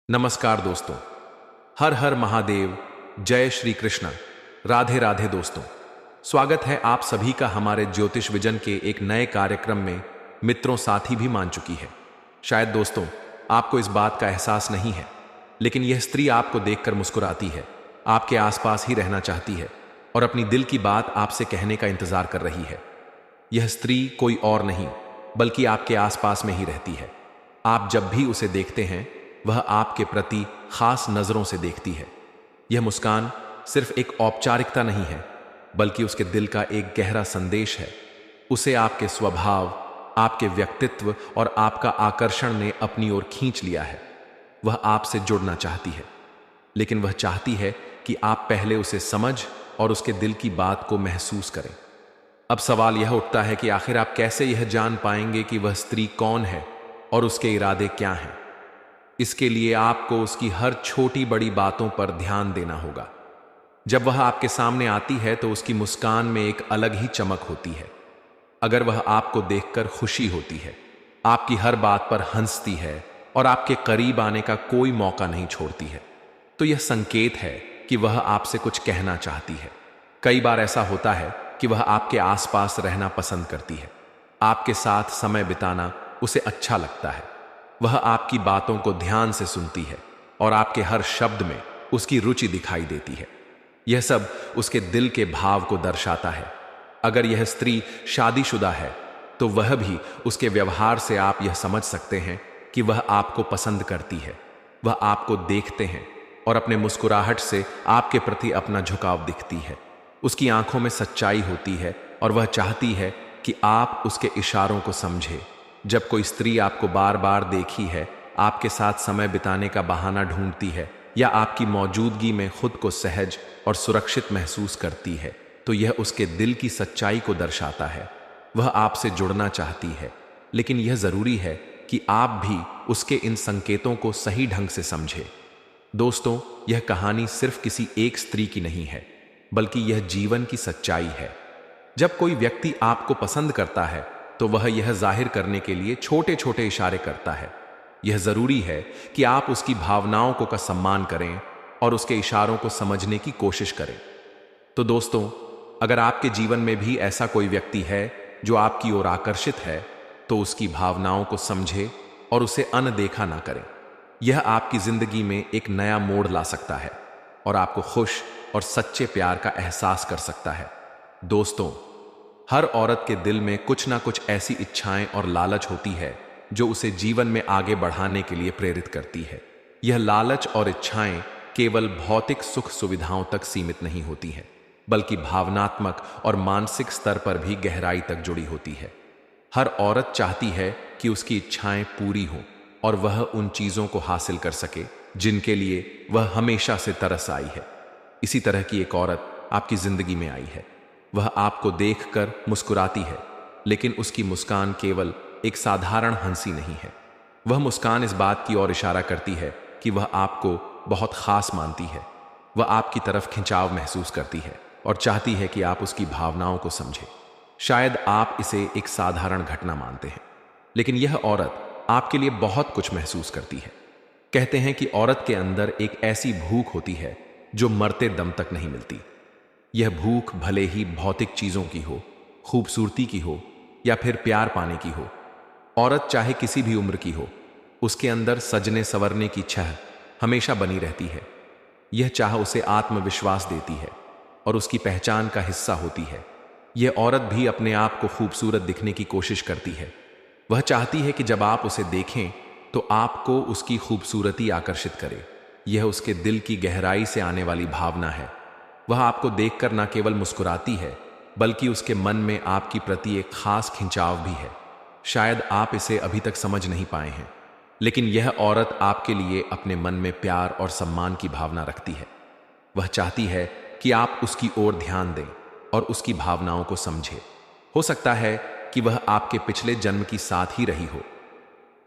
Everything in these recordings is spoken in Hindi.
नमस्कार दोस्तों। हर हर महादेव। जय श्री कृष्ण। राधे राधे दोस्तों। स्वागत है आप सभी का हमारे ज्योतिष विजन के एक नए कार्यक्रम में। मित्रों साथी भी मान चुकी है। शायद दोस्तों आपको इस बात का एहसास नहीं है, लेकिन यह स्त्री आपको देखकर मुस्कुराती है, आपके आसपास ही रहना चाहती है और अपनी दिल की बात आपसे कहने का इंतजार कर रही है। यह स्त्री कोई और नहीं बल्कि आपके आसपास में ही रहती है। आप जब भी उसे देखते हैं वह आपके प्रति खास नजरों से देखती है। यह मुस्कान सिर्फ एक औपचारिकता नहीं है, बल्कि उसके दिल का एक गहरा संदेश है। उसे आपके स्वभाव, आपके व्यक्तित्व और आपका आकर्षण ने अपनी ओर खींच लिया है। वह आपसे जुड़ना चाहती है, लेकिन वह चाहती है कि आप पहले उसे समझ और उसके दिल की बात को महसूस करें। अब सवाल यह उठता है कि आखिर आप कैसे यह जान पाएंगे कि वह स्त्री कौन है और उसके इरादे क्या हैं। इसके लिए आपको उसकी हर छोटी बड़ी बातों पर ध्यान देना होगा। जब वह आपके सामने आती है तो उसकी मुस्कान में एक अलग ही चमक होती है। अगर वह आपको देखकर खुशी होती है, आपकी हर बात पर हंसती है और आपके करीब आने का कोई मौका नहीं छोड़ती है, तो यह संकेत है कि वह आपसे कुछ कहना चाहती है। कई बार ऐसा होता है कि वह आपके आसपास रहना पसंद करती है। आपके साथ समय बिताना उसे अच्छा लगता है। वह आपकी बातों को ध्यान से सुनती है और आपके हर शब्द में उसकी रुचि दिखाई देती है। यह सब उसके दिल के भाव को दर्शाता है। अगर यह स्त्री शादीशुदा है तो वह भी उसके व्यवहार से आप यह समझ सकते हैं कि वह आपको पसंद करती है। वह आपको देखते हैं और अपने मुस्कुराहट से आपके प्रति अपना झुकाव दिखती है। उसकी आंखों में सच्चाई होती है और वह चाहती है कि आप उसके इशारों को समझें। जब कोई स्त्री आपको बार बार देखी है, आपके साथ समय बिताने का बहाना ढूंढती है या आपकी मौजूदगी में खुद को सहज और सुरक्षित महसूस करती है, तो यह उसके दिल की सच्चाई को दर्शाता है। वह आपसे जुड़ना चाहती है, लेकिन यह जरूरी है कि आप भी उसके इन संकेतों को सही ढंग से समझें। दोस्तों, यह कहानी सिर्फ किसी एक स्त्री की नहीं है, बल्कि यह जीवन की सच्चाई है। जब कोई व्यक्ति आपको पसंद करता है तो वह यह जाहिर करने के लिए छोटे छोटे इशारे करता है। यह जरूरी है कि आप उसकी भावनाओं को का सम्मान करें और उसके इशारों को समझने की कोशिश करें। तो दोस्तों, अगर आपके जीवन में भी ऐसा कोई व्यक्ति है जो आपकी ओर आकर्षित है, तो उसकी भावनाओं को समझें और उसे अनदेखा ना करें। यह आपकी जिंदगी में एक नया मोड़ ला सकता है और आपको खुश और सच्चे प्यार का एहसास कर सकता है। दोस्तों, हर औरत के दिल में कुछ ना कुछ ऐसी इच्छाएं और लालच होती है जो उसे जीवन में आगे बढ़ाने के लिए प्रेरित करती है। यह लालच और इच्छाएं केवल भौतिक सुख सुविधाओं तक सीमित नहीं होती हैं, बल्कि भावनात्मक और मानसिक स्तर पर भी गहराई तक जुड़ी होती है। हर औरत चाहती है कि उसकी इच्छाएं पूरी हों और वह उन चीजों को हासिल कर सके जिनके लिए वह हमेशा से तरस आई है। इसी तरह की एक औरत आपकी जिंदगी में आई है। वह आपको देखकर मुस्कुराती है, लेकिन उसकी मुस्कान केवल एक साधारण हंसी नहीं है। वह मुस्कान इस बात की ओर इशारा करती है कि वह आपको बहुत खास मानती है। वह आपकी तरफ खिंचाव महसूस करती है और चाहती है कि आप उसकी भावनाओं को समझें। शायद आप इसे एक साधारण घटना मानते हैं, लेकिन यह औरत आपके लिए बहुत कुछ महसूस करती है। कहते हैं कि औरत के अंदर एक ऐसी भूख होती है जो मरते दम तक नहीं मिलती। यह भूख भले ही भौतिक चीजों की हो, खूबसूरती की हो या फिर प्यार पाने की हो। औरत चाहे किसी भी उम्र की हो, उसके अंदर सजने संवरने की चाह हमेशा बनी रहती है। यह चाह उसे आत्मविश्वास देती है और उसकी पहचान का हिस्सा होती है। यह औरत भी अपने आप को खूबसूरत दिखने की कोशिश करती है। वह चाहती है कि जब आप उसे देखें तो आपको उसकी खूबसूरती आकर्षित करे। यह उसके दिल की गहराई से आने वाली भावना है। वह आपको देखकर न केवल मुस्कुराती है, बल्कि उसके मन में आपकी प्रति एक खास खिंचाव भी है। शायद आप इसे अभी तक समझ नहीं पाए हैं, लेकिन यह औरत आपके लिए अपने मन में प्यार और सम्मान की भावना रखती है। वह चाहती है कि आप उसकी ओर ध्यान दें और उसकी भावनाओं को समझें। हो सकता है कि वह आपके पिछले जन्म की साथ ही रही हो।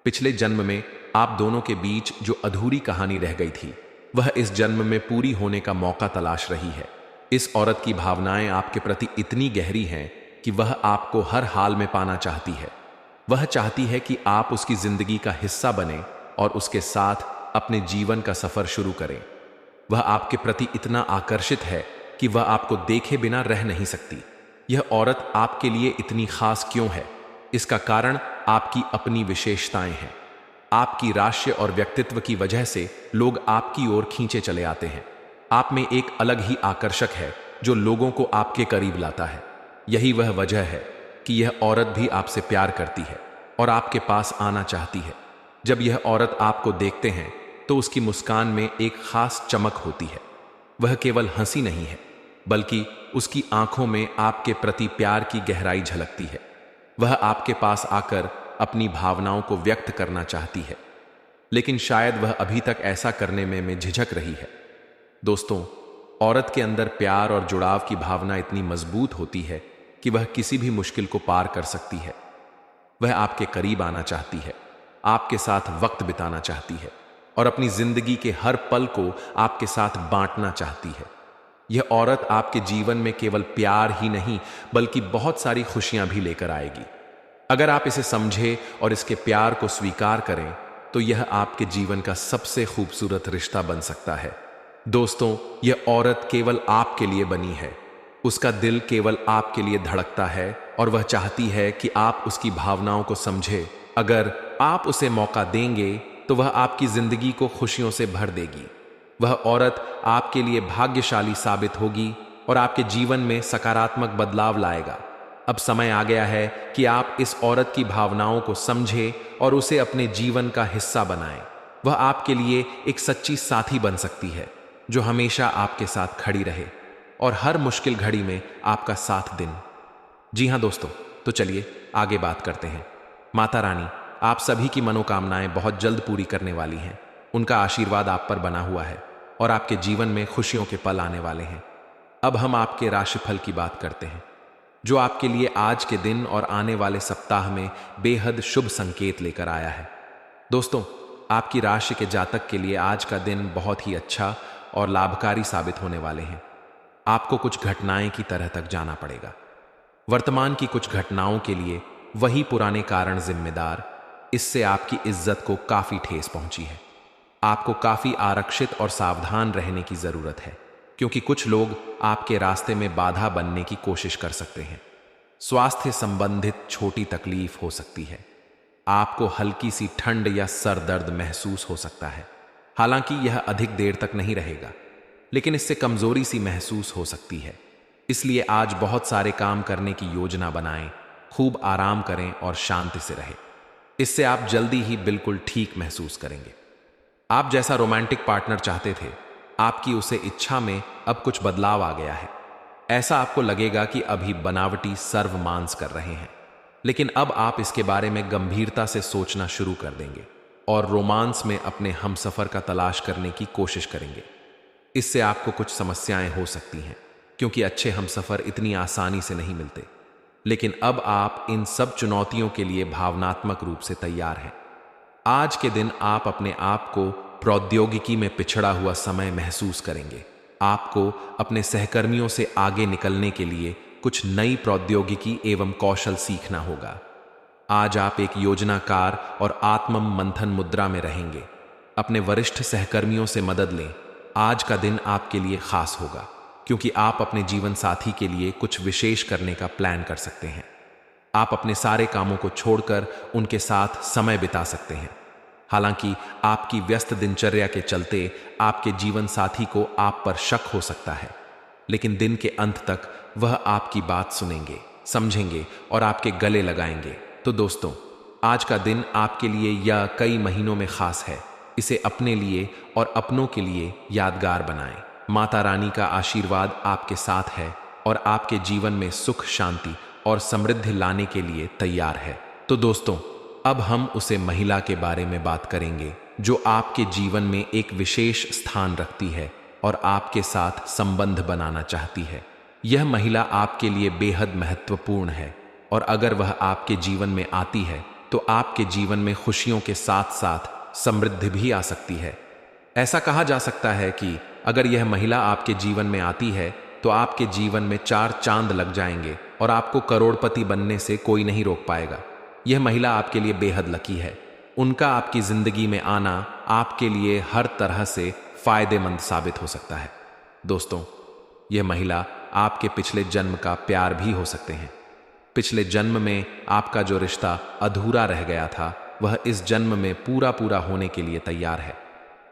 पिछले जन्म में आप दोनों के बीच जो अधूरी कहानी रह गई थी, वह इस जन्म में पूरी होने का मौका तलाश रही है। इस औरत की भावनाएं आपके प्रति इतनी गहरी हैं कि वह आपको हर हाल में पाना चाहती है। वह चाहती है कि आप उसकी जिंदगी का हिस्सा बने और उसके साथ अपने जीवन का सफर शुरू करें। वह आपके प्रति इतना आकर्षित है कि वह आपको देखे बिना रह नहीं सकती। यह औरत आपके लिए इतनी खास क्यों है? इसका कारण आपकी अपनी विशेषताएं हैं। आपकी राशि और व्यक्तित्व की वजह से लोग आपकी ओर खींचे चले आते हैं। आप में एक अलग ही आकर्षक है जो लोगों को आपके करीब लाता है। यही वह वजह है कि यह औरत भी आपसे प्यार करती है और आपके पास आना चाहती है। जब यह औरत आपको देखते हैं तो उसकी मुस्कान में एक खास चमक होती है। वह केवल हंसी नहीं है, बल्कि उसकी आंखों में आपके प्रति प्यार की गहराई झलकती है। वह आपके पास आकर अपनी भावनाओं को व्यक्त करना चाहती है, लेकिन शायद वह अभी तक ऐसा करने में झिझक रही है। दोस्तों, औरत के अंदर प्यार और जुड़ाव की भावना इतनी मजबूत होती है कि वह किसी भी मुश्किल को पार कर सकती है। वह आपके करीब आना चाहती है, आपके साथ वक्त बिताना चाहती है और अपनी जिंदगी के हर पल को आपके साथ बांटना चाहती है। यह औरत आपके जीवन में केवल प्यार ही नहीं, बल्कि बहुत सारी खुशियां भी लेकर आएगी। अगर आप इसे समझें और इसके प्यार को स्वीकार करें तो यह आपके जीवन का सबसे खूबसूरत रिश्ता बन सकता है। दोस्तों, यह औरत केवल आपके लिए बनी है। उसका दिल केवल आपके लिए धड़कता है और वह चाहती है कि आप उसकी भावनाओं को समझें। अगर आप उसे मौका देंगे तो वह आपकी जिंदगी को खुशियों से भर देगी। वह औरत आपके लिए भाग्यशाली साबित होगी और आपके जीवन में सकारात्मक बदलाव लाएगा। अब समय आ गया है कि आप इस औरत की भावनाओं को समझें और उसे अपने जीवन का हिस्सा बनाएं। वह आपके लिए एक सच्ची साथी बन सकती है जो हमेशा आपके साथ खड़ी रहे और हर मुश्किल घड़ी में आपका साथ दें। जी हाँ दोस्तों, तो चलिए आगे बात करते हैं। माता रानी आप सभी की मनोकामनाएं बहुत जल्द पूरी करने वाली हैं। उनका आशीर्वाद आप पर बना हुआ है और आपके जीवन में खुशियों के पल आने वाले हैं। अब हम आपके राशिफल की बात करते हैं, जो आपके लिए आज के दिन और आने वाले सप्ताह में बेहद शुभ संकेत लेकर आया है। दोस्तों, आपकी राशि के जातक के लिए आज का दिन बहुत ही अच्छा और लाभकारी साबित होने वाले हैं। आपको कुछ घटनाएं की तरह तक जाना पड़ेगा। वर्तमान की कुछ घटनाओं के लिए वही पुराने कारण जिम्मेदार। इससे आपकी इज्जत को काफी ठेस पहुंची है। आपको काफी आरक्षित और सावधान रहने की जरूरत है, क्योंकि कुछ लोग आपके रास्ते में बाधा बनने की कोशिश कर सकते हैं। स्वास्थ्य संबंधित छोटी तकलीफ हो सकती है। आपको हल्की सी ठंड या सर दर्द महसूस हो सकता है। हालांकि यह अधिक देर तक नहीं रहेगा, लेकिन इससे कमजोरी सी महसूस हो सकती है। इसलिए आज बहुत सारे काम करने की योजना बनाएं, खूब आराम करें और शांति से रहें। इससे आप जल्दी ही बिल्कुल ठीक महसूस करेंगे। आप जैसा रोमांटिक पार्टनर चाहते थे, आपकी उसे इच्छा में अब कुछ बदलाव आ गया है। ऐसा आपको लगेगा कि अभी बनावटी सर्वमांस कर रहे हैं, लेकिन अब आप इसके बारे में गंभीरता से सोचना शुरू कर देंगे और रोमांस में अपने हमसफर का तलाश करने की कोशिश करेंगे। इससे आपको कुछ समस्याएं हो सकती हैं, क्योंकि अच्छे हमसफर इतनी आसानी से नहीं मिलते। लेकिन अब आप इन सब चुनौतियों के लिए भावनात्मक रूप से तैयार हैं। आज के दिन आप अपने आप को प्रौद्योगिकी में पिछड़ा हुआ समय महसूस करेंगे। आपको अपने सहकर्मियों से आगे निकलने के लिए कुछ नई प्रौद्योगिकी एवं कौशल सीखना होगा। आज आप एक योजनाकार और आत्म मंथन मुद्रा में रहेंगे। अपने वरिष्ठ सहकर्मियों से मदद लें। आज का दिन आपके लिए खास होगा, क्योंकि आप अपने जीवन साथी के लिए कुछ विशेष करने का प्लान कर सकते हैं। आप अपने सारे कामों को छोड़कर उनके साथ समय बिता सकते हैं। हालांकि आपकी व्यस्त दिनचर्या के चलते आपके जीवन साथी को आप पर शक हो सकता है, लेकिन दिन के अंत तक वह आपकी बात सुनेंगे, समझेंगे और आपके गले लगाएंगे। तो दोस्तों, आज का दिन आपके लिए या कई महीनों में खास है। इसे अपने लिए और अपनों के लिए यादगार बनाएं। माता रानी का आशीर्वाद आपके साथ है और आपके जीवन में सुख, शांति और समृद्धि लाने के लिए तैयार है। तो दोस्तों, अब हम उसे महिला के बारे में बात करेंगे जो आपके जीवन में एक विशेष स्थान रखती है और आपके साथ संबंध बनाना चाहती है। यह महिला आपके लिए बेहद महत्वपूर्ण है और अगर वह आपके जीवन में आती है तो आपके जीवन में खुशियों के साथ साथ समृद्धि भी आ सकती है। ऐसा कहा जा सकता है कि अगर यह महिला आपके जीवन में आती है तो आपके जीवन में 4 चांद लग जाएंगे और आपको करोड़पति बनने से कोई नहीं रोक पाएगा। यह महिला आपके लिए बेहद लकी है। उनका आपकी जिंदगी में आना आपके लिए हर तरह से फायदेमंद साबित हो सकता है। दोस्तों, यह महिला आपके पिछले जन्म का प्यार भी हो सकते हैं। पिछले जन्म में आपका जो रिश्ता अधूरा रह गया था, वह इस जन्म में पूरा होने के लिए तैयार है।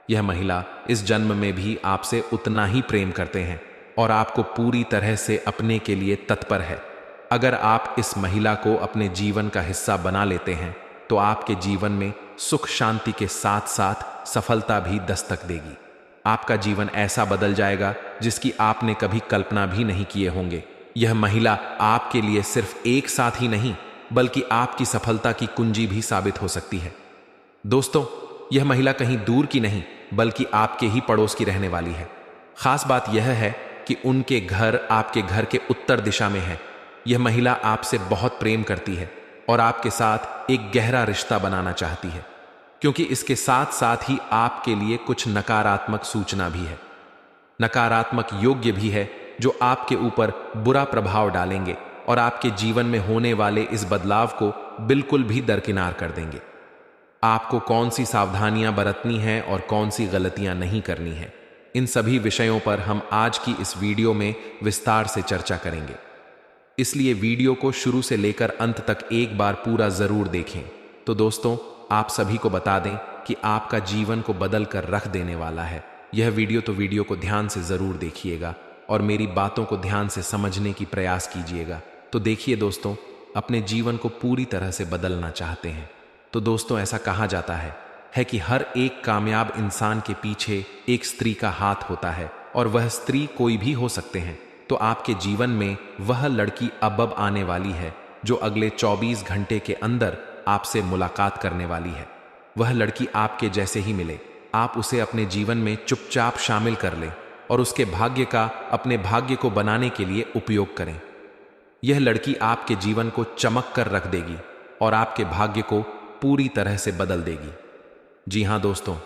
यह महिला इस जन्म में भी आपसे उतना ही प्रेम करते हैं और आपको पूरी तरह से अपने के लिए तत्पर है। अगर आप इस महिला को अपने जीवन का हिस्सा बना लेते हैं तो आपके जीवन में सुख शांति के साथ साथ सफलता भी दस्तक देगी। आपका जीवन ऐसा बदल जाएगा जिसकी आपने कभी कल्पना भी नहीं किए होंगे। यह महिला आपके लिए सिर्फ एक साथ ही नहीं बल्कि आपकी सफलता की कुंजी भी साबित हो सकती है। दोस्तों, यह महिला कहीं दूर की नहीं बल्कि आपके ही पड़ोस की रहने वाली है। खास बात यह है कि उनके घर आपके घर के उत्तर दिशा में है। यह महिला आपसे बहुत प्रेम करती है और आपके साथ एक गहरा रिश्ता बनाना चाहती है, क्योंकि इसके साथ साथ ही आपके लिए कुछ नकारात्मक सूचना भी है, नकारात्मक योग्य भी है, जो आपके ऊपर बुरा प्रभाव डालेंगे और आपके जीवन में होने वाले इस बदलाव को बिल्कुल भी दरकिनार कर देंगे। आपको कौन सी सावधानियां बरतनी हैं और कौन सी गलतियां नहीं करनी है, इन सभी विषयों पर हम आज की इस वीडियो में विस्तार से चर्चा करेंगे। इसलिए वीडियो को शुरू से लेकर अंत तक एक बार पूरा जरूर देखें। तो दोस्तों, आप सभी को बता दें कि आपका जीवन को बदल कर रख देने वाला है यह वीडियो को ध्यान से जरूर देखिएगा और मेरी बातों को ध्यान से समझने की प्रयास कीजिएगा। तो देखिए दोस्तों, अपने जीवन को पूरी तरह से बदलना चाहते हैं तो दोस्तों, ऐसा कहा जाता है कि हर एक कामयाब इंसान के पीछे एक स्त्री का हाथ होता है और वह स्त्री कोई भी हो सकते हैं। तो आपके जीवन में वह लड़की अब आने वाली है जो अगले 24 घंटे के अंदर आपसे मुलाकात करने वाली है। वह लड़की आपके जैसे ही मिले, आप उसे अपने जीवन में चुपचाप शामिल कर लें और उसके भाग्य का अपने भाग्य को बनाने के लिए उपयोग करें। यह लड़की आपके जीवन को चमक कर रख देगी और आपके भाग्य को पूरी तरह से बदल देगी। जी हां दोस्तों,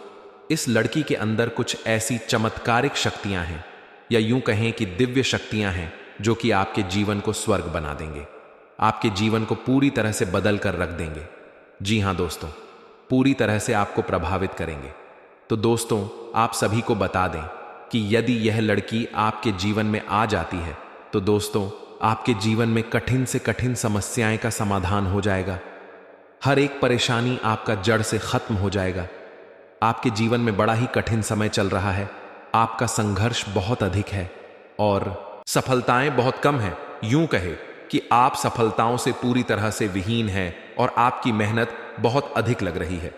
इस लड़की के अंदर कुछ ऐसी चमत्कारिक शक्तियां हैं, या यूं कहें कि दिव्य शक्तियां हैं, जो कि आपके जीवन को स्वर्ग बना देंगे, आपके जीवन को पूरी तरह से बदल कर रख देंगे। जी हां दोस्तों, पूरी तरह से आपको प्रभावित करेंगे। तो दोस्तों, आप सभी को बता दें कि यदि यह लड़की आपके जीवन में आ जाती है तो दोस्तों, आपके जीवन में कठिन से कठिन समस्याएं का समाधान हो जाएगा। हर एक परेशानी आपका जड़ से खत्म हो जाएगा। आपके जीवन में बड़ा ही कठिन समय चल रहा है, आपका संघर्ष बहुत अधिक है और सफलताएं बहुत कम हैं। यूं कहे कि आप सफलताओं से पूरी तरह से विहीन हैं और आपकी मेहनत बहुत अधिक लग रही है।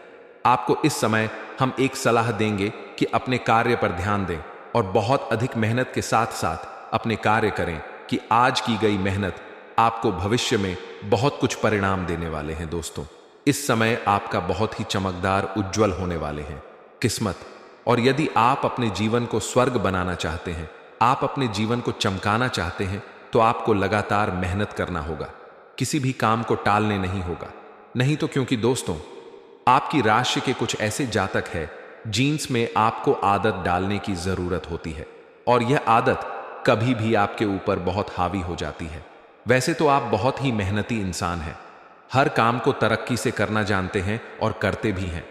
आपको इस समय हम एक सलाह देंगे कि अपने कार्य पर ध्यान दें और बहुत अधिक मेहनत के साथ साथ अपने कार्य करें कि आज की गई मेहनत आपको भविष्य में बहुत कुछ परिणाम देने वाले हैं। दोस्तों, इस समय आपका बहुत ही चमकदार उज्जवल होने वाले हैं किस्मत। और यदि आप अपने जीवन को स्वर्ग बनाना चाहते हैं, आप अपने जीवन को चमकाना चाहते हैं, तो आपको लगातार मेहनत करना होगा, किसी भी काम को टालने नहीं होगा। नहीं तो क्योंकि दोस्तों, आपकी राशि के कुछ ऐसे जातक है जीन्स में आपको आदत डालने की जरूरत होती है और यह आदत कभी भी आपके ऊपर बहुत हावी हो जाती है। वैसे तो आप बहुत ही मेहनती इंसान हैं, हर काम को तरक्की से करना जानते हैं और करते भी हैं,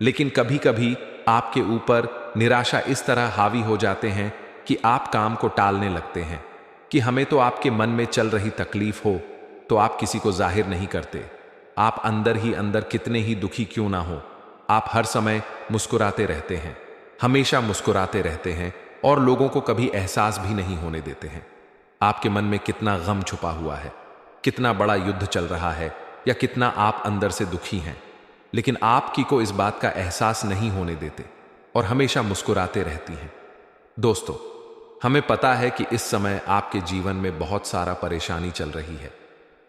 लेकिन कभी कभी आपके ऊपर निराशा इस तरह हावी हो जाते हैं कि आप काम को टालने लगते हैं कि हमें तो आपके मन में चल रही तकलीफ हो तो आप किसी को जाहिर नहीं करते। आप अंदर ही अंदर कितने ही दुखी क्यों ना हो, आप हर समय मुस्कुराते रहते हैं, हमेशा मुस्कुराते रहते हैं और लोगों को कभी एहसास भी नहीं होने देते हैं। आपके मन में कितना गम छुपा हुआ है, कितना बड़ा युद्ध चल रहा है या कितना आप अंदर से दुखी हैं, लेकिन आपकी को इस बात का एहसास नहीं होने देते और हमेशा मुस्कुराते रहती हैं। दोस्तों, हमें पता है कि इस समय आपके जीवन में बहुत सारा परेशानी चल रही है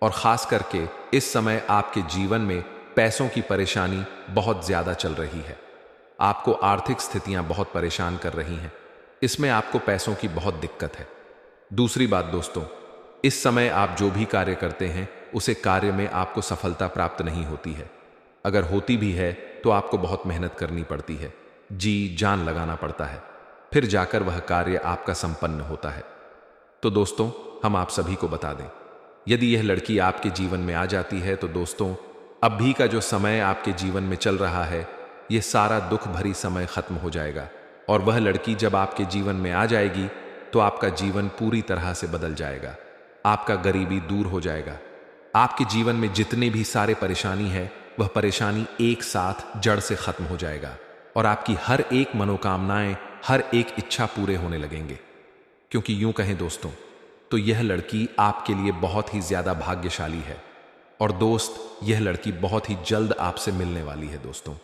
और खास करके इस समय आपके जीवन में पैसों की परेशानी बहुत ज्यादा चल रही है। आपको आर्थिक स्थितियां बहुत परेशान कर रही हैं, इसमें आपको पैसों की बहुत दिक्कत है। दूसरी बात दोस्तों, इस समय आप जो भी कार्य करते हैं उसे कार्य में आपको सफलता प्राप्त नहीं होती है। अगर होती भी है तो आपको बहुत मेहनत करनी पड़ती है, जी जान लगाना पड़ता है, फिर जाकर वह कार्य आपका संपन्न होता है। तो दोस्तों, हम आप सभी को बता दें, यदि यह लड़की आपके जीवन में आ जाती है तो दोस्तों, अभी का जो समय आपके जीवन में चल रहा है ये सारा दुख भरी समय खत्म हो जाएगा और वह लड़की जब आपके जीवन में आ जाएगी तो आपका जीवन पूरी तरह से बदल जाएगा। आपका गरीबी दूर हो जाएगा। आपके जीवन में जितने भी सारे परेशानी है वह परेशानी एक साथ जड़ से खत्म हो जाएगा और आपकी हर एक मनोकामनाएं, हर एक इच्छा पूरे होने लगेंगे। क्योंकि यूं कहें दोस्तों तो यह लड़की आपके लिए बहुत ही ज्यादा भाग्यशाली है और दोस्त यह लड़की बहुत ही जल्द आपसे मिलने वाली है। दोस्तों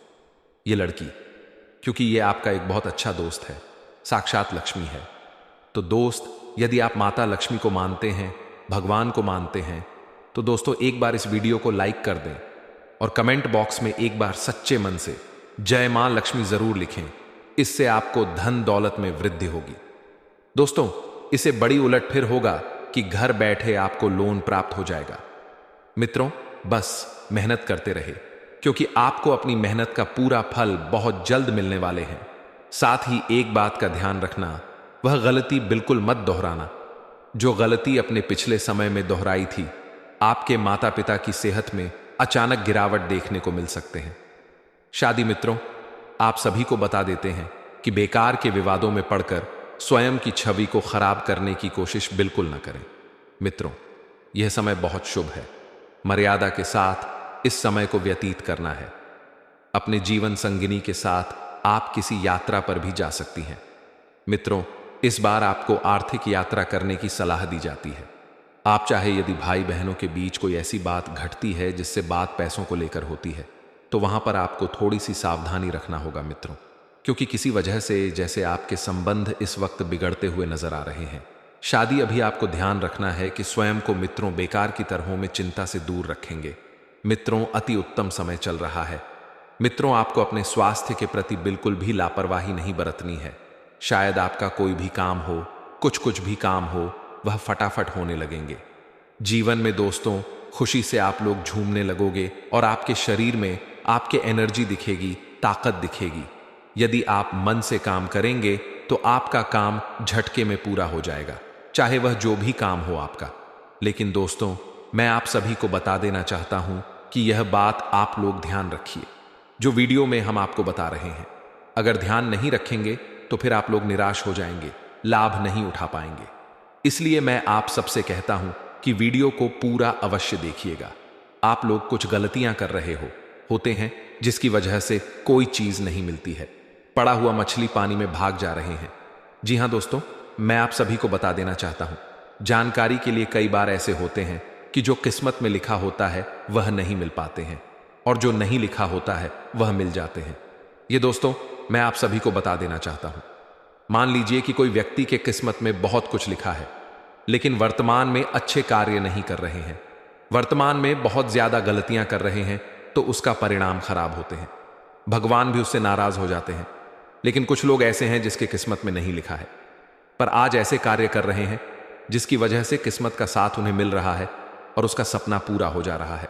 यह लड़की, क्योंकि यह आपका एक बहुत अच्छा दोस्त है, साक्षात लक्ष्मी है। तो दोस्त यदि आप माता लक्ष्मी को मानते हैं, भगवान को मानते हैं, तो दोस्तों एक बार इस वीडियो को लाइक कर दें और कमेंट बॉक्स में एक बार सच्चे मन से जय मां लक्ष्मी जरूर लिखें। इससे आपको धन दौलत में वृद्धि होगी। दोस्तों इसे बड़ी उलट फिर होगा कि घर बैठे आपको लोन प्राप्त हो जाएगा। मित्रों बस मेहनत करते रहे, क्योंकि आपको अपनी मेहनत का पूरा फल बहुत जल्द मिलने वाले हैं। साथ ही एक बात का ध्यान रखना, वह गलती बिल्कुल मत दोहराना जो गलती अपने पिछले समय में दोहराई थी। आपके माता पिता की सेहत में अचानक गिरावट देखने को मिल सकते हैं। शादी मित्रों, आप सभी को बता देते हैं कि बेकार के विवादों में पड़कर स्वयं की छवि को खराब करने की कोशिश बिल्कुल न करें। मित्रों यह समय बहुत शुभ है। मर्यादा के साथ इस समय को व्यतीत करना है। अपने जीवन संगिनी के साथ आप किसी यात्रा पर भी जा सकती हैं। मित्रों इस बार आपको आर्थिक यात्रा करने की सलाह दी जाती है। आप चाहे यदि भाई बहनों के बीच कोई ऐसी बात घटती है जिससे बात पैसों को लेकर होती है, तो वहां पर आपको थोड़ी सी सावधानी रखना होगा मित्रों, क्योंकि किसी वजह से जैसे आपके संबंध इस वक्त बिगड़ते हुए नजर आ रहे हैं। शादी अभी आपको ध्यान रखना है कि स्वयं को मित्रों बेकार की तरहों में चिंता से दूर रखेंगे। मित्रों अति उत्तम समय चल रहा है। मित्रों आपको अपने स्वास्थ्य के प्रति बिल्कुल भी लापरवाही नहीं बरतनी है। शायद आपका कोई भी काम हो, कुछ भी काम हो, वह फटाफट होने लगेंगे। जीवन में दोस्तों खुशी से आप लोग झूमने लगोगे और आपके शरीर में आपके एनर्जी दिखेगी, ताकत दिखेगी। यदि आप मन से काम करेंगे तो आपका काम झटके में पूरा हो जाएगा, चाहे वह जो भी काम हो आपका। लेकिन दोस्तों मैं आप सभी को बता देना चाहता हूं कि यह बात आप लोग ध्यान रखिए जो वीडियो में हम आपको बता रहे हैं। अगर ध्यान नहीं रखेंगे तो फिर आप लोग निराश हो जाएंगे, लाभ नहीं उठा पाएंगे। इसलिए मैं आप सबसे कहता हूं कि वीडियो को पूरा अवश्य देखिएगा। आप लोग कुछ गलतियां कर रहे होते हैं जिसकी वजह से कोई चीज नहीं मिलती है। पड़ा हुआ मछली पानी में भाग जा रहे हैं। जी हां दोस्तों, मैं आप सभी को बता देना चाहता हूं, जानकारी के लिए कई बार ऐसे होते हैं कि जो किस्मत में लिखा होता है वह नहीं मिल पाते हैं और जो नहीं लिखा होता है वह मिल जाते हैं। ये दोस्तों मैं आप सभी को बता देना चाहता हूं। मान लीजिए कि कोई व्यक्ति के किस्मत में बहुत कुछ लिखा है, लेकिन वर्तमान में अच्छे कार्य नहीं कर रहे हैं, वर्तमान में बहुत ज्यादा गलतियां कर रहे हैं, तो उसका परिणाम खराब होते हैं। भगवान भी उससे नाराज हो जाते हैं। लेकिन कुछ लोग ऐसे हैं जिसके किस्मत में नहीं लिखा है, पर आज ऐसे कार्य कर रहे हैं जिसकी वजह से किस्मत का साथ उन्हें मिल रहा है और उसका सपना पूरा हो जा रहा है।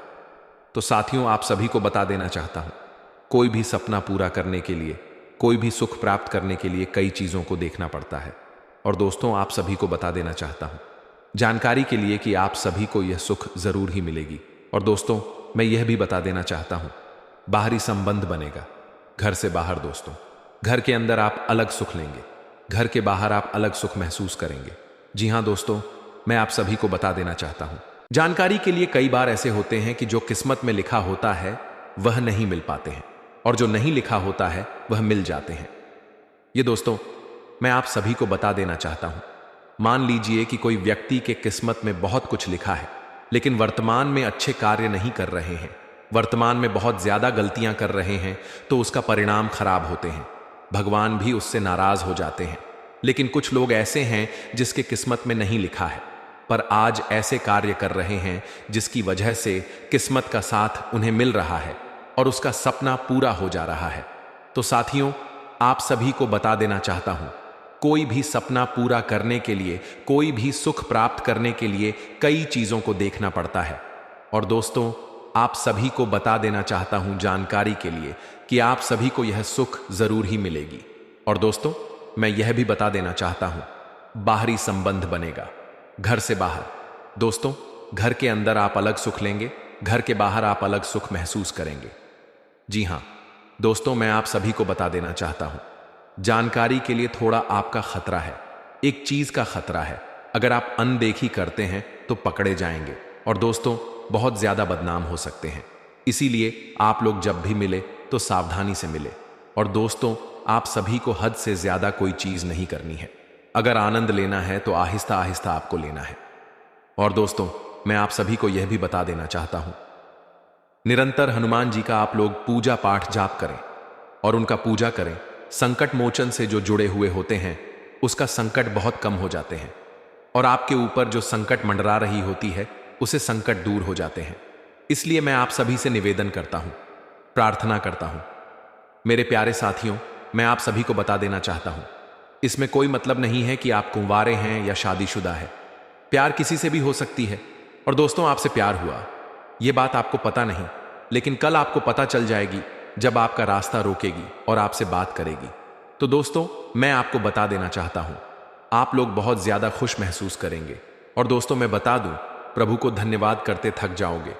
तो साथियों आप सभी को बता देना चाहता हूं, कोई भी सपना पूरा करने के लिए, कोई भी सुख प्राप्त करने के लिए कई चीजों को देखना पड़ता है। और दोस्तों आप सभी को बता देना चाहता हूं जानकारी के लिए कि आप सभी को यह सुख जरूर ही मिलेगी। और दोस्तों मैं यह भी बता देना चाहता हूं, बाहरी संबंध बनेगा घर से बाहर। दोस्तों घर के अंदर आप अलग सुख लेंगे, घर के बाहर आप अलग सुख महसूस करेंगे। जी हां दोस्तों, मैं आप सभी को बता देना चाहता हूं जानकारी के लिए कई बार ऐसे होते हैं कि जो किस्मत में लिखा होता है वह नहीं मिल पाते हैं और जो नहीं लिखा होता है वह मिल जाते हैं। ये दोस्तों मैं आप सभी को बता देना चाहता हूं, मान लीजिए कि कोई व्यक्ति के किस्मत में बहुत कुछ लिखा है, लेकिन वर्तमान में अच्छे कार्य नहीं कर रहे हैं, वर्तमान में बहुत ज्यादा गलतियां कर रहे हैं, तो उसका परिणाम खराब होते हैं। भगवान भी उससे नाराज हो जाते हैं। लेकिन कुछ लोग ऐसे हैं जिसके किस्मत में नहीं लिखा है, पर आज ऐसे कार्य कर रहे हैं जिसकी वजह से किस्मत का साथ उन्हें मिल रहा है और उसका सपना पूरा हो जा रहा है। तो साथियों आप सभी को बता देना चाहता हूं, कोई भी सपना पूरा करने के लिए, कोई भी सुख प्राप्त करने के लिए कई चीजों को देखना पड़ता है। और दोस्तों आप सभी को बता देना चाहता हूं जानकारी के लिए कि आप सभी को यह सुख जरूर ही मिलेगी। और दोस्तों मैं यह भी बता देना चाहता हूं, बाहरी संबंध बनेगा घर से बाहर। दोस्तों घर के अंदर आप अलग सुख लेंगे, घर के बाहर आप अलग सुख महसूस करेंगे। जी हां, दोस्तों, मैं आप सभी को बता देना चाहता हूं, जानकारी के लिए थोड़ा आपका खतरा है। एक चीज का खतरा है, अगर आप अनदेखी करते हैं तो पकड़े जाएंगे और दोस्तों बहुत ज्यादा बदनाम हो सकते हैं। इसीलिए आप लोग जब भी मिले तो सावधानी से मिले। और दोस्तों, आप सभी को हद से ज्यादा कोई चीज नहीं करनी है। अगर आनंद लेना है तो आहिस्ता आहिस्ता आपको लेना है। और दोस्तों, मैं आप सभी को यह भी बता देना चाहता हूं, निरंतर हनुमान जी का आप लोग पूजा पाठ जाप करें और उनका पूजा करें। संकट मोचन से जो जुड़े हुए होते हैं उसका संकट बहुत कम हो जाते हैं और आपके ऊपर जो संकट मंडरा रही होती है उसे संकट दूर हो जाते हैं। इसलिए मैं आप सभी से निवेदन करता हूं, प्रार्थना करता हूं। मेरे प्यारे साथियों, मैं आप सभी को बता देना चाहता हूं, इसमें कोई मतलब नहीं है कि आप कुंवारे हैं या शादीशुदा है। प्यार किसी से भी हो सकती है। और दोस्तों, आपसे प्यार हुआ यह बात आपको पता नहीं, लेकिन कल आपको पता चल जाएगी जब आपका रास्ता रोकेगी और आपसे बात करेगी। तो दोस्तों, मैं आपको बता देना चाहता हूं, आप लोग बहुत ज्यादा खुश महसूस करेंगे। और दोस्तों, मैं बता दूं, प्रभु को धन्यवाद करते थक जाओगे।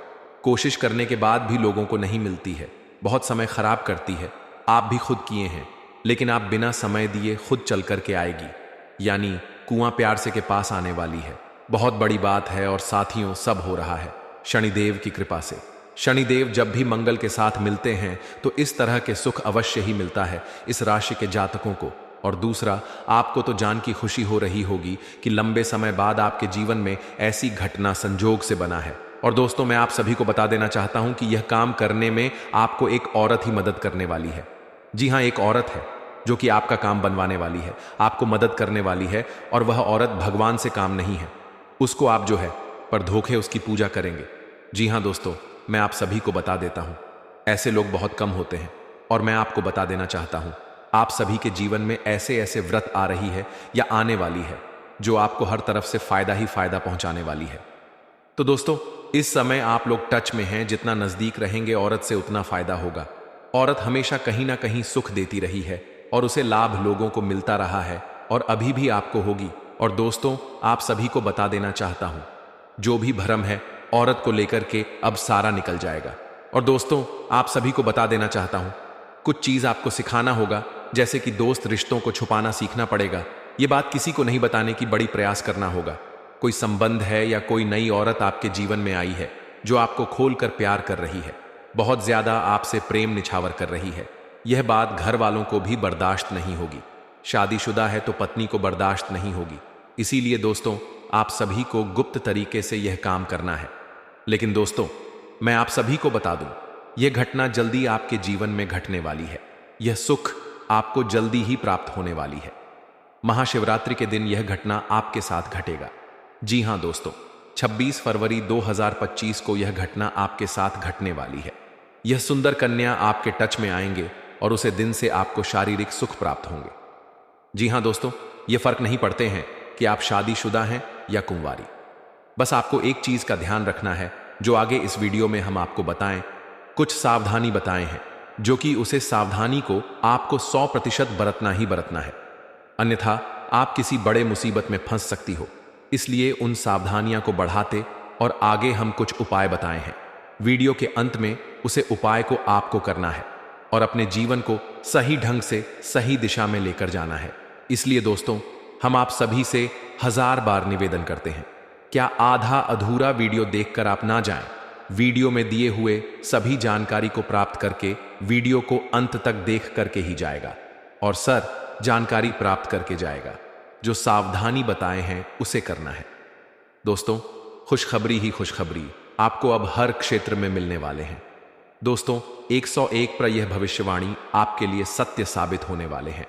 कोशिश करने के बाद भी लोगों को नहीं मिलती है, बहुत समय खराब करती है। आप भी खुद किए हैं, लेकिन आप बिना समय दिए खुद चल करके आएगी। यानी कुआं प्यार से के पास आने वाली है। बहुत बड़ी बात है। और साथियों, सब हो रहा है शनिदेव की कृपा से। शनिदेव जब भी मंगल के साथ मिलते हैं तो इस तरह के सुख अवश्य ही मिलता है इस राशि के जातकों को। और दूसरा, आपको तो जान की खुशी हो रही होगी कि लंबे समय बाद आपके जीवन में ऐसी घटना संजोग से बना है। और दोस्तों, मैं आप सभी को बता देना चाहता हूं कि यह काम करने में आपको एक औरत ही मदद करने वाली है। जी हां, एक औरत है जो कि आपका काम बनवाने वाली है, आपको मदद करने वाली है। और वह औरत भगवान से काम नहीं है, उसको आप जो है पर धोखे उसकी पूजा करेंगे। जी हां दोस्तों, मैं आप सभी को बता देता हूं, ऐसे लोग बहुत कम होते हैं। और मैं आपको बता देना चाहता हूं, आप सभी के जीवन में ऐसे ऐसे व्रत आ रही है या आने वाली है जो आपको हर तरफ से फायदा ही फायदा पहुंचाने वाली है। तो दोस्तों, इस समय आप लोग टच में हैं, जितना नजदीक रहेंगे औरत से उतना फायदा होगा। औरत हमेशा कहीं ना कहीं सुख देती रही है और उसे लाभ लोगों को मिलता रहा है और अभी भी आपको होगी। और दोस्तों, आप सभी को बता देना चाहता हूं, जो भी भ्रम है औरत को लेकर के अब सारा निकल जाएगा। और दोस्तों, आप सभी को बता देना चाहता हूं, कुछ चीज आपको सिखाना होगा, जैसे कि दोस्त रिश्तों को छुपाना सीखना पड़ेगा। ये बात किसी को नहीं बताने की बड़ी प्रयास करना होगा। कोई संबंध है या कोई नई औरत आपके जीवन में आई है जो आपको खोलकर प्यार कर रही है, बहुत ज्यादा आपसे प्रेम निछावर कर रही है। यह बात घर वालों को भी बर्दाश्त नहीं होगी। शादीशुदा है तो पत्नी को बर्दाश्त नहीं होगी। इसीलिए दोस्तों, आप सभी को गुप्त तरीके से यह काम करना है। लेकिन दोस्तों, मैं आप सभी को बता दूं, यह घटना जल्दी आपके जीवन में घटने वाली है। यह सुख आपको जल्दी ही प्राप्त होने वाली है। महाशिवरात्रि के दिन यह घटना आपके साथ घटेगा। जी हां दोस्तों, 26 फरवरी 2025 को यह घटना आपके साथ घटने वाली है। यह सुंदर कन्या आपके टच में आएंगे और उसे दिन से आपको शारीरिक सुख प्राप्त होंगे। जी हां दोस्तों, यह फर्क नहीं पड़ते हैं कि आप शादीशुदा हैं या कुंवारी। बस आपको एक चीज का ध्यान रखना है, जो आगे इस वीडियो में हम आपको बताएं। कुछ सावधानी बताए हैं, जो कि उसे सावधानी को आपको 100% बरतना ही बरतना है, अन्यथा आप किसी बड़े मुसीबत में फंस सकती हो। इसलिए उन सावधानियां को बढ़ाते और आगे हम कुछ उपाय बताए हैं। वीडियो के अंत में उसे उपाय को आपको करना है और अपने जीवन को सही ढंग से सही दिशा में लेकर जाना है। इसलिए दोस्तों, हम आप सभी से 1000 बार निवेदन करते हैं, क्या आधा अधूरा वीडियो देखकर आप ना जाएं। वीडियो में दिए हुए सभी जानकारी को प्राप्त करके वीडियो को अंत तक देख करके ही जाएगा और सर जानकारी प्राप्त करके जाएगा। जो सावधानी बताए हैं उसे करना है। दोस्तों, खुशखबरी ही खुशखबरी आपको अब हर क्षेत्र में मिलने वाले हैं। दोस्तों, 101 पर यह भविष्यवाणी आपके लिए सत्य साबित होने वाले हैं।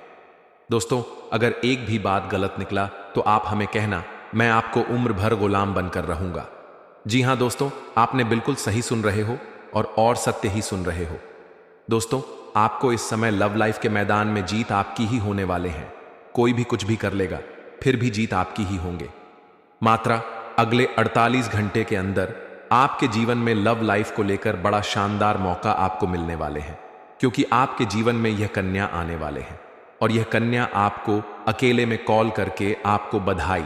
दोस्तों, अगर एक भी बात गलत निकला तो आप हमें कहना, मैं आपको उम्र भर गुलाम बनकर रहूंगा। जी हां दोस्तों, आपने बिल्कुल सही सुन रहे हो और सत्य ही सुन रहे हो। दोस्तों, आपको इस समय लव लाइफ के मैदान में जीत आपकी ही होने वाले हैं। कोई भी कुछ भी कर लेगा, फिर भी जीत आपकी ही होंगे। मात्रा अगले 48 घंटे के अंदर आपके जीवन में लव लाइफ को लेकर बड़ा शानदार मौका आपको मिलने वाले हैं, क्योंकि आपके जीवन में यह कन्या आने वाले हैं और यह कन्या आपको अकेले में कॉल करके आपको बधाई